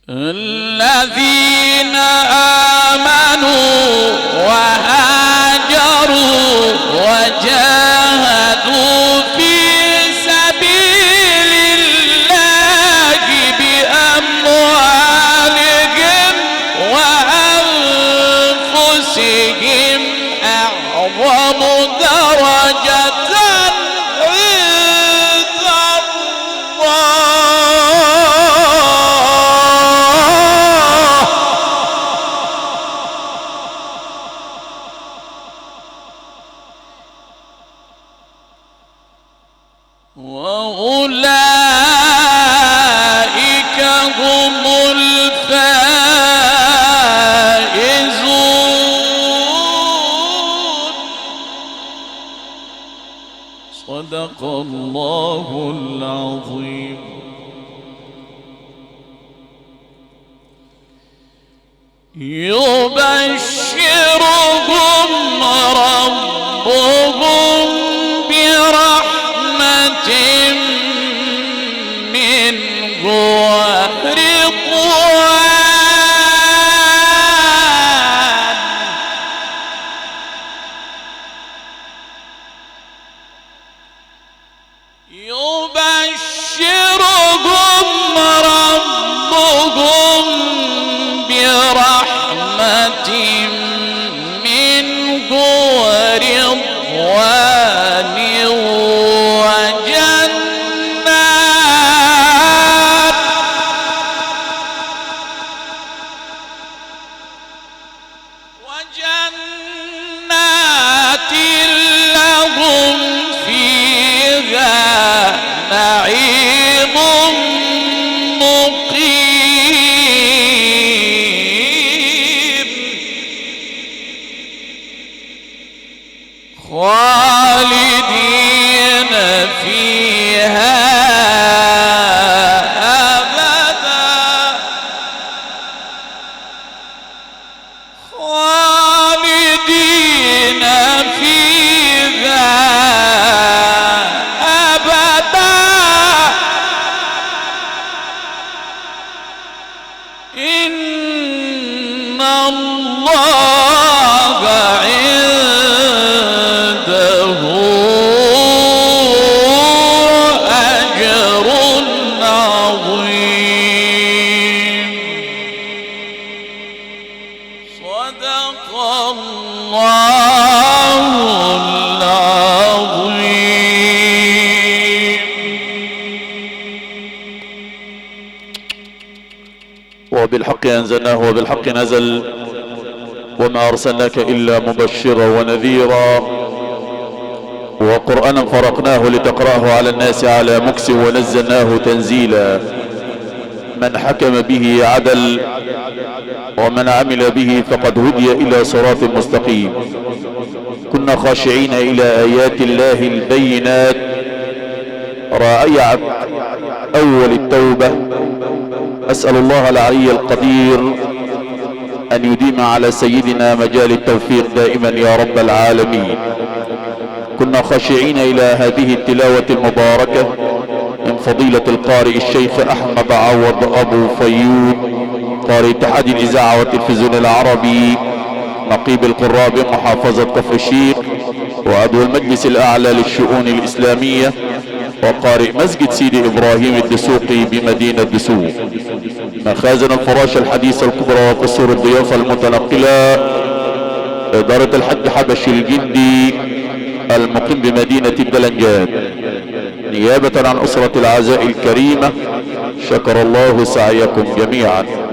الذين آمنوا وهاجروا وجاهدوا في سبيل الله بأموالهم وأنفسهم أعظم درجة وأولئك هم الفائزون. صدق الله العظيم. يبشرهم ربهم برحمة منه ورضوان. يبشرهم ربهم برحمة منه ورضوان وجنات لهم فيها نعيم مقيم خالدين فيها أبدا خالدين فيها أبدا إن الله عنده أجر عظيم. صدق الله العظيم. وبالحق أنزلناه وبالحق نزل وما أرسلناك إلا مبشرا ونذيرا وقرآنا فرقناه لتقرأه على الناس على مكس ونزلناه تنزيلا. من حكم به عدل ومن عمل به فقد هدي إلى صراط مستقيم. كنا خاشعين إلى آيات الله البينات راعي أول التوبة. أسأل الله العلي القدير أن يديم على سيدنا مجال التوفيق دائما يا رب العالمين. كنا خاشعين إلى هذه التلاوة المباركة من فضيلة القارئ الشيخ أحمد عوض أبو فيوم قارئ اتحاد الإذاعة والتلفزيون العربي نقيب القراء بمحافظة كفر الشيخ وعضو المجلس الأعلى للشؤون الإسلامية وقارئ مسجد سيدي إبراهيم الدسوقي بمدينة دسوق. مخازن الفراشة الحديثة الكبرى وقصور الضيافة المتنقلة إدارة الحج حبشي الجندي المقيم بمدينة الدلنجات نيابة عن أسرة العزاء الكريمة. شكر الله سعيكم جميعا.